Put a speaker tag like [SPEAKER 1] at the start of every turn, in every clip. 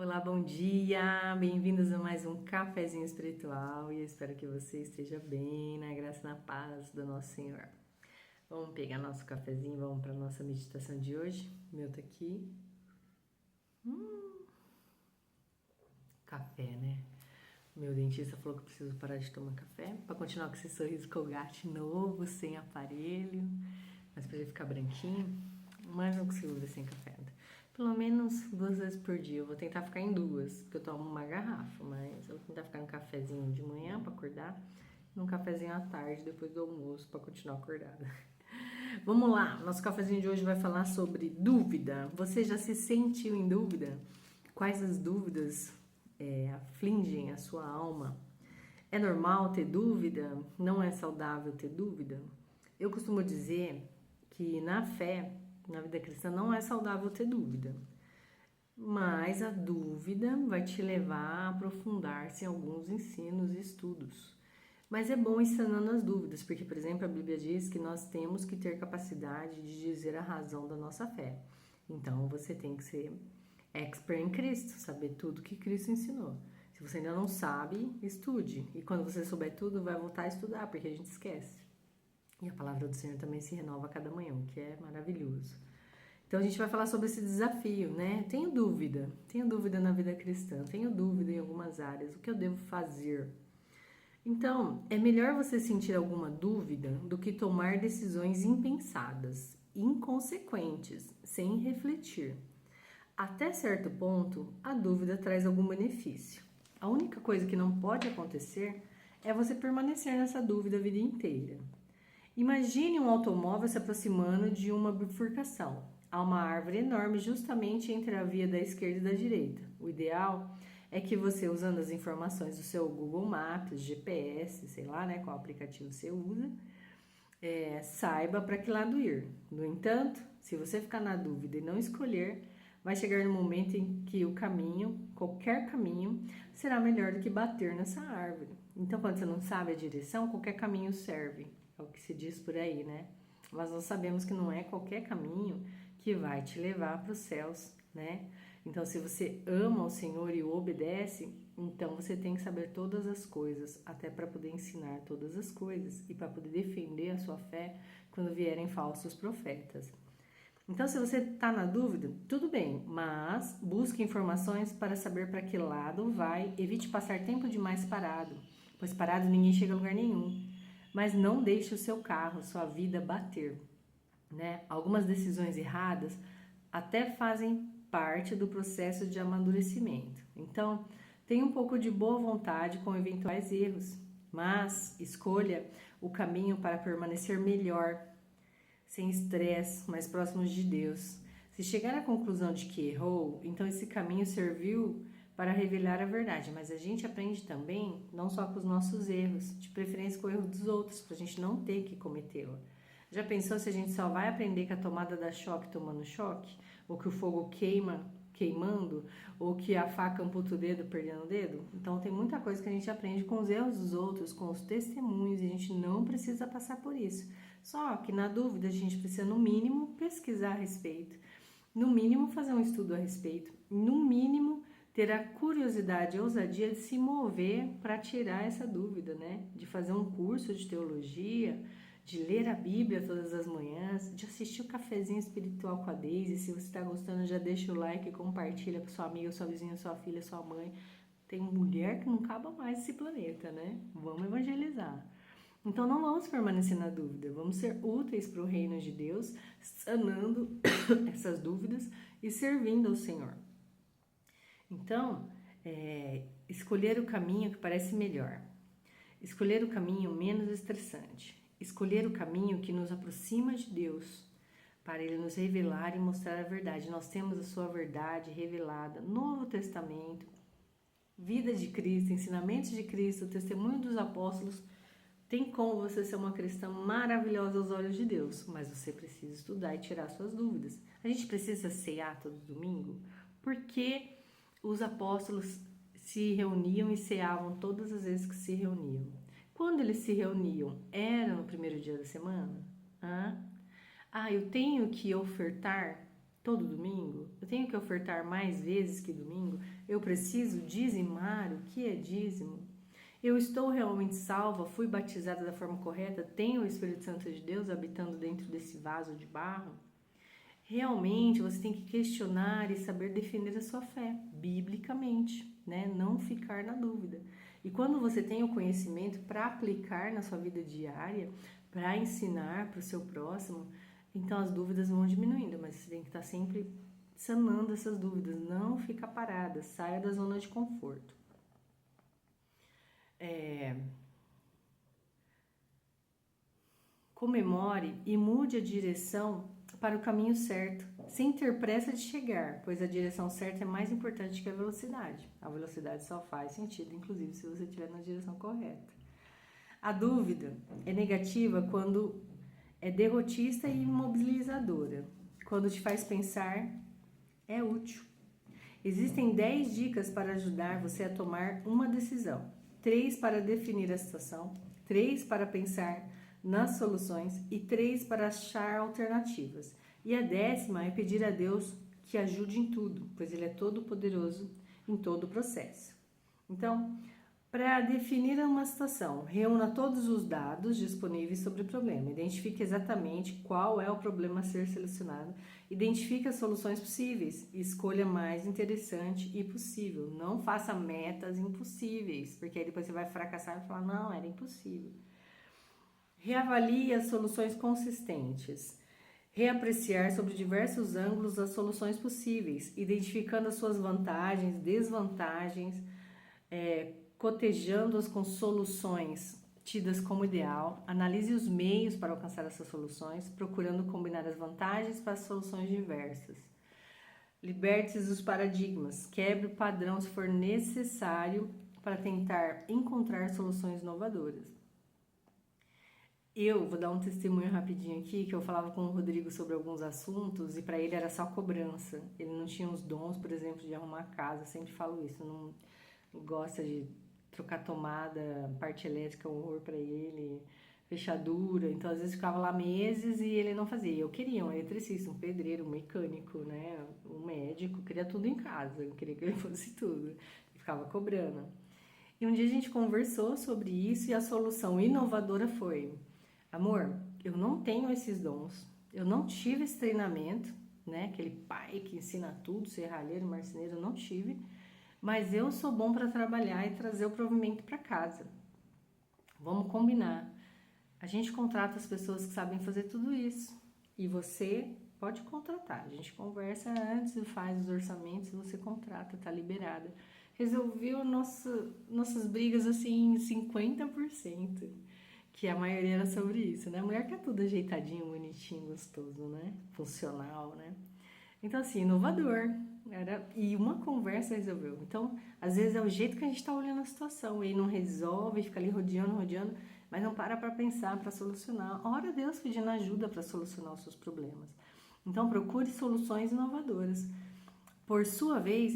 [SPEAKER 1] Olá, bom dia! Bem-vindos a mais um cafezinho espiritual e eu espero que você esteja bem, na graça e na paz do nosso Senhor. Vamos pegar nosso cafezinho, vamos para a nossa meditação de hoje. O meu tá aqui. Café, né? Meu dentista falou que eu preciso parar de tomar café para continuar com esse sorriso Colgate novo, sem aparelho, mas para ele ficar branquinho. Mas não consigo viver sem café. Pelo menos 2 vezes por dia. Eu vou tentar ficar em 2, porque eu tomo uma garrafa, mas eu vou tentar ficar em um cafezinho de manhã para acordar, e um cafezinho à tarde depois do almoço para continuar acordada. Vamos lá, nosso cafezinho de hoje vai falar sobre dúvida. Você já se sentiu em dúvida? Quais as dúvidas afligem a sua alma? É normal ter dúvida? Não é saudável ter dúvida? Eu costumo dizer que na fé, na vida cristã, não é saudável ter dúvida. Mas a dúvida vai te levar a aprofundar-se em alguns ensinos e estudos. Mas é bom ensinando as dúvidas, porque, por exemplo, a Bíblia diz que nós temos que ter capacidade de dizer a razão da nossa fé. Então, você tem que ser expert em Cristo, saber tudo que Cristo ensinou. Se você ainda não sabe, estude. E quando você souber tudo, vai voltar a estudar, porque a gente esquece. E a palavra do Senhor também se renova a cada manhã, o que é maravilhoso. Então a gente vai falar sobre esse desafio, né? Tenho dúvida na vida cristã, tenho dúvida em algumas áreas, o que eu devo fazer? Então, é melhor você sentir alguma dúvida do que tomar decisões impensadas, inconsequentes, sem refletir. Até certo ponto, a dúvida traz algum benefício. A única coisa que não pode acontecer é você permanecer nessa dúvida a vida inteira. Imagine um automóvel se aproximando de uma bifurcação. Há uma árvore enorme justamente entre a via da esquerda e da direita. O ideal é que você, usando as informações do seu Google Maps, GPS, sei lá, né, qual aplicativo você usa, saiba para que lado ir. No entanto, se você ficar na dúvida e não escolher, vai chegar no momento em que o caminho, qualquer caminho, será melhor do que bater nessa árvore. Então, quando você não sabe a direção, qualquer caminho serve. É o que se diz por aí, né? Mas nós sabemos que não é qualquer caminho que vai te levar para os céus, né? Então, se você ama o Senhor e o obedece, então você tem que saber todas as coisas, até para poder ensinar todas as coisas e para poder defender a sua fé quando vierem falsos profetas. Então, se você está na dúvida, tudo bem, mas busque informações para saber para que lado vai, evite passar tempo demais parado, pois parado ninguém chega a lugar nenhum. Mas não deixe o seu carro, sua vida bater, né? Algumas decisões erradas até fazem parte do processo de amadurecimento. Então, tenha um pouco de boa vontade com eventuais erros, mas escolha o caminho para permanecer melhor, sem estresse, mais próximos de Deus. Se chegar à conclusão de que errou, então esse caminho serviu para revelar a verdade, mas a gente aprende também, não só com os nossos erros, de preferência com o erro dos outros, para a gente não ter que cometê-lo. Já pensou se a gente só vai aprender que a tomada dá choque tomando choque? Ou que o fogo queimando? Ou que a faca amputa o dedo perdendo o dedo? Então tem muita coisa que a gente aprende com os erros dos outros, com os testemunhos, e a gente não precisa passar por isso. Só que na dúvida a gente precisa no mínimo pesquisar a respeito, no mínimo fazer um estudo a respeito, no mínimo ter a curiosidade e a ousadia de se mover para tirar essa dúvida, né? De fazer um curso de teologia, de ler a Bíblia todas as manhãs, de assistir o cafezinho espiritual com a Daisy. Se você está gostando, já deixa o like, compartilha com sua amiga, sua vizinha, sua filha, sua mãe. Tem mulher que não acaba mais nesse planeta, né? Vamos evangelizar. Então não vamos permanecer na dúvida, vamos ser úteis para o reino de Deus, sanando essas dúvidas e servindo ao Senhor. Então, escolher o caminho que parece melhor, escolher o caminho menos estressante, escolher o caminho que nos aproxima de Deus, para Ele nos revelar e mostrar a verdade. Nós temos a sua verdade revelada, Novo Testamento, vida de Cristo, ensinamentos de Cristo, testemunho dos apóstolos. Tem como você ser uma cristã maravilhosa aos olhos de Deus, mas você precisa estudar e tirar suas dúvidas. A gente precisa cear todo domingo, porque os apóstolos se reuniam e ceavam todas as vezes que se reuniam. Quando eles se reuniam, era no primeiro dia da semana? Eu tenho que ofertar todo domingo? Eu tenho que ofertar mais vezes que domingo? Eu preciso dizimar? O que é dízimo? Eu estou realmente salva? Fui batizada da forma correta? Tenho o Espírito Santo de Deus habitando dentro desse vaso de barro? Realmente você tem que questionar e saber defender a sua fé, biblicamente, né? Não ficar na dúvida. E quando você tem o conhecimento para aplicar na sua vida diária, para ensinar para o seu próximo, então as dúvidas vão diminuindo, mas você tem que estar sempre sanando essas dúvidas, não ficar parada, saia da zona de conforto. Comemore e mude a direção para o caminho certo, sem ter pressa de chegar, pois a direção certa é mais importante que a velocidade. A velocidade só faz sentido, inclusive, se você estiver na direção correta. A dúvida é negativa quando é derrotista e imobilizadora. Quando te faz pensar, é útil. Existem 10 dicas para ajudar você a tomar uma decisão. 3 para definir a situação, 3 para pensar nas soluções e 3 para achar alternativas. E a 10ª é pedir a Deus que ajude em tudo, pois Ele é todo poderoso em todo o processo. Então, para definir uma situação, reúna todos os dados disponíveis sobre o problema, identifique exatamente qual é o problema a ser solucionado, identifique as soluções possíveis e escolha a mais interessante e possível. Não faça metas impossíveis, porque aí depois você vai fracassar e falar, não, era impossível. Reavalie as soluções consistentes. Reapreciar sobre diversos ângulos as soluções possíveis, identificando as suas vantagens, desvantagens, cotejando-as com soluções tidas como ideal. Analise os meios para alcançar essas soluções, procurando combinar as vantagens para as soluções diversas. Liberte-se dos paradigmas, quebre o padrão se for necessário para tentar encontrar soluções inovadoras. Eu vou dar um testemunho rapidinho aqui, que eu falava com o Rodrigo sobre alguns assuntos e para ele era só cobrança. Ele não tinha os dons, por exemplo, de arrumar casa, eu sempre falo isso, não gosta de trocar tomada, parte elétrica, um horror para ele, fechadura, então às vezes ficava lá meses e ele não fazia. Eu queria um eletricista, um pedreiro, um mecânico, né, um médico, queria tudo em casa, eu queria que ele fosse tudo, e ficava cobrando. E um dia a gente conversou sobre isso e a solução inovadora foi: amor, eu não tenho esses dons, eu não tive esse treinamento, né, aquele pai que ensina tudo, serralheiro, marceneiro, eu não tive, mas eu sou bom para trabalhar e trazer o provimento para casa. Vamos combinar. A gente contrata as pessoas que sabem fazer tudo isso. E você pode contratar. A gente conversa antes, faz os orçamentos, você contrata, tá liberada. Resolveu nossas brigas assim em 50%. Que a maioria era sobre isso, né? A mulher quer tudo ajeitadinho, bonitinho, gostoso, né? Funcional, né? Então, assim, inovador. E uma conversa resolveu. Então, às vezes é o jeito que a gente está olhando a situação. E não resolve, fica ali rodeando, mas não para pensar, para solucionar. Ora a Deus pedindo ajuda para solucionar os seus problemas. Então, procure soluções inovadoras. Por sua vez,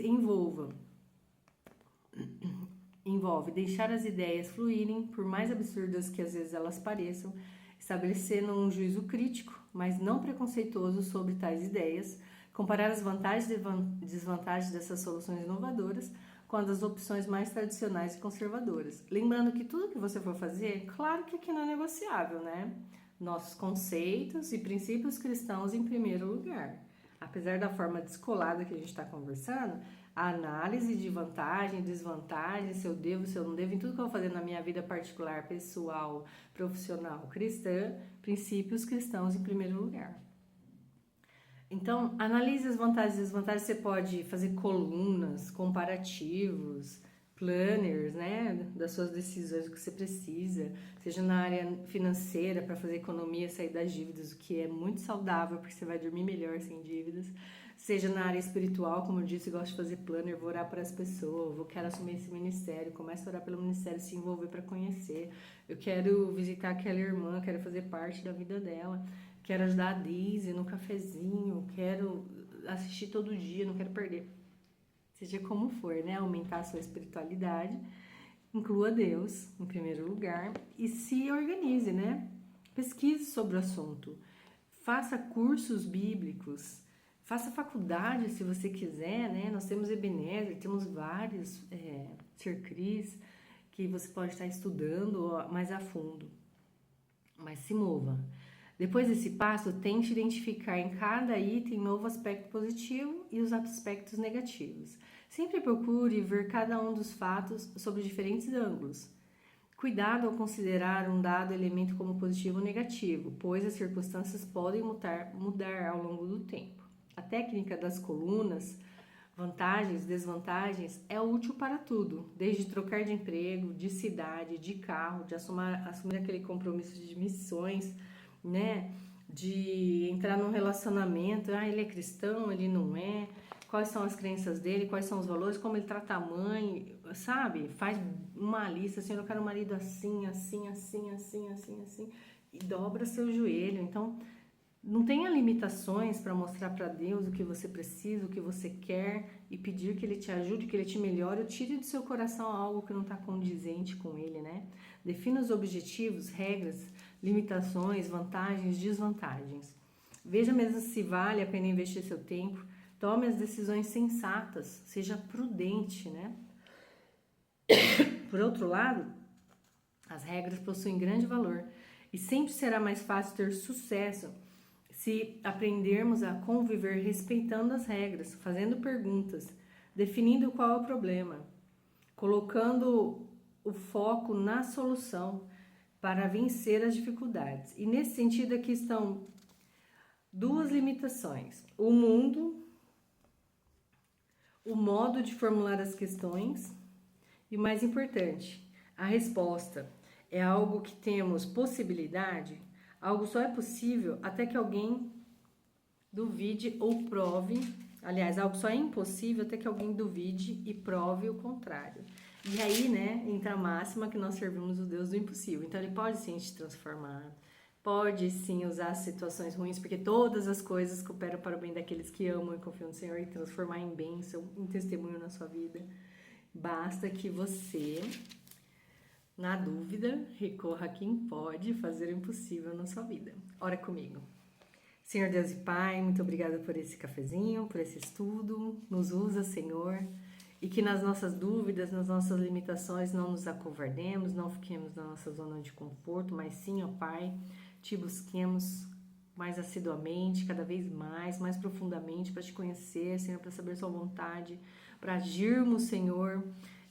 [SPEAKER 1] envolve deixar as ideias fluírem, por mais absurdas que às vezes elas pareçam, estabelecendo um juízo crítico, mas não preconceituoso sobre tais ideias, comparar as vantagens e desvantagens dessas soluções inovadoras com as das opções mais tradicionais e conservadoras. Lembrando que tudo que você for fazer, claro que aqui não é negociável, né? Nossos conceitos e princípios cristãos em primeiro lugar. Apesar da forma descolada que a gente está conversando, a análise de vantagem, desvantagem, se eu devo, se eu não devo, em tudo que eu vou fazer na minha vida particular, pessoal, profissional, cristã, princípios cristãos em primeiro lugar. Então, analise as vantagens e desvantagens. Você pode fazer colunas, comparativos, planners, né, das suas decisões, o que você precisa, seja na área financeira, para fazer economia, sair das dívidas, o que é muito saudável, porque você vai dormir melhor sem dívidas, seja na área espiritual, como eu disse, eu gosto de fazer planner, vou orar para as pessoas, quero assumir esse ministério, começo a orar pelo ministério, se envolver para conhecer, eu quero visitar aquela irmã, quero fazer parte da vida dela, quero ajudar a Daisy no cafezinho, quero assistir todo dia, não quero perder. Seja como for, né? Aumentar a sua espiritualidade, inclua Deus em primeiro lugar e se organize, né? Pesquise sobre o assunto, faça cursos bíblicos, Faça faculdade se você quiser, né? Nós temos Ebenezer, temos vários CIRCRIs que você pode estar estudando mais a fundo. Mas se mova. Depois desse passo, tente identificar em cada item novo aspecto positivo e os aspectos negativos. Sempre procure ver cada um dos fatos sob diferentes ângulos. Cuidado ao considerar um dado elemento como positivo ou negativo, pois as circunstâncias podem mudar ao longo do tempo. A técnica das colunas, vantagens, desvantagens, é útil para tudo, desde trocar de emprego, de cidade, de carro, de assumir aquele compromisso de missões, né? De entrar num relacionamento, ele é cristão, ele não é, quais são as crenças dele, quais são os valores, como ele trata a mãe, sabe? Faz uma lista, assim, eu quero um marido assim, assim, assim, assim, assim, assim, e dobra seu joelho. Então, não tenha limitações para mostrar para Deus o que você precisa, o que você quer e pedir que Ele te ajude, que Ele te melhore ou tire do seu coração algo que não está condizente com Ele, né? Defina os objetivos, regras, limitações, vantagens, desvantagens. Veja mesmo se vale a pena investir seu tempo. Tome as decisões sensatas, seja prudente, né? Por outro lado, as regras possuem grande valor e sempre será mais fácil ter sucesso se aprendermos a conviver respeitando as regras, fazendo perguntas, definindo qual é o problema, colocando o foco na solução para vencer as dificuldades. E nesse sentido aqui estão duas limitações: o mundo, o modo de formular as questões e, o mais importante, a resposta. É algo que temos possibilidade. Algo só é possível até que alguém duvide ou prove. Aliás, algo só é impossível até que alguém duvide e prove o contrário. E aí, né, entra a máxima que nós servimos o Deus do impossível. Então, Ele pode sim te transformar, pode sim usar as situações ruins, porque todas as coisas cooperam para o bem daqueles que amam e confiam no Senhor, e transformar em bênção, em testemunho na sua vida. Basta que você, na dúvida, recorra a quem pode fazer o impossível na sua vida. Ora comigo. Senhor Deus e Pai, muito obrigada por esse cafezinho, por esse estudo. Nos usa, Senhor, e que nas nossas dúvidas, nas nossas limitações, não nos acovardemos, não fiquemos na nossa zona de conforto, mas sim, ó Pai, te busquemos mais assiduamente, cada vez mais profundamente, para te conhecer, Senhor, para saber sua vontade, para agirmos, Senhor,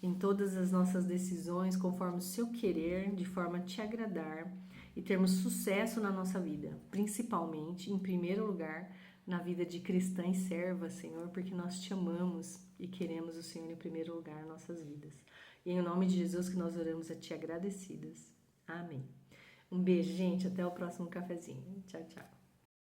[SPEAKER 1] em todas as nossas decisões, conforme o seu querer, de forma a te agradar e termos sucesso na nossa vida, principalmente, em primeiro lugar, na vida de cristã e serva, Senhor, porque nós te amamos e queremos o Senhor em primeiro lugar em nossas vidas. E em nome de Jesus que nós oramos a ti agradecidas. Amém. Um beijo, gente. Até o próximo cafezinho. Tchau, tchau.